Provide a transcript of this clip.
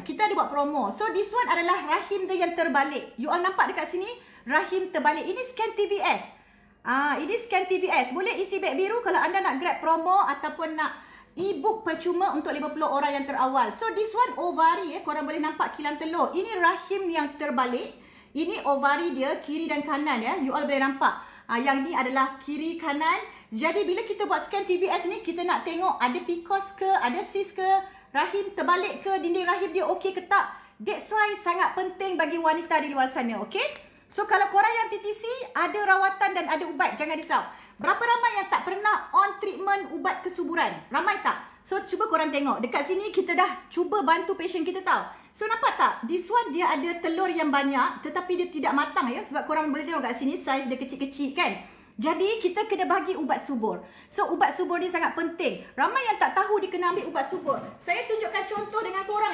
Kita ada buat promo. So this one adalah rahim dia yang terbalik. You all nampak dekat sini? Rahim terbalik. Ini scan TVS. Ini scan TVS. Boleh isi beg biru kalau anda nak grab promo ataupun nak e-book percuma untuk 50 orang yang terawal. So this one ovari korang boleh nampak kilang telur. Ini rahim yang terbalik. Ini ovari dia kiri dan kanan ya. You all boleh nampak. Yang ni adalah kiri kanan. Jadi bila kita buat scan TVS ni, kita nak tengok ada PCOS ke, ada cyst ke, rahim terbalik ke, dinding rahim dia okey ke tak. That's why sangat penting bagi wanita di luar sana, okey? So kalau korang yang TTC, ada rawatan dan ada ubat, jangan risau. Berapa ramai yang tak pernah on treatment ubat kesuburan? Ramai tak? So cuba korang tengok. Dekat sini kita dah cuba bantu pasien kita tau. So nampak tak? This one dia ada telur yang banyak tetapi dia tidak matang ya. Sebab korang boleh tengok kat sini saiz dia kecil-kecil kan. Jadi kita kena bagi ubat subur. So ubat subur ni sangat penting. Ramai yang tak tahu dia kena ambil ubat subur. Saya tunjukkan contoh dengan korang.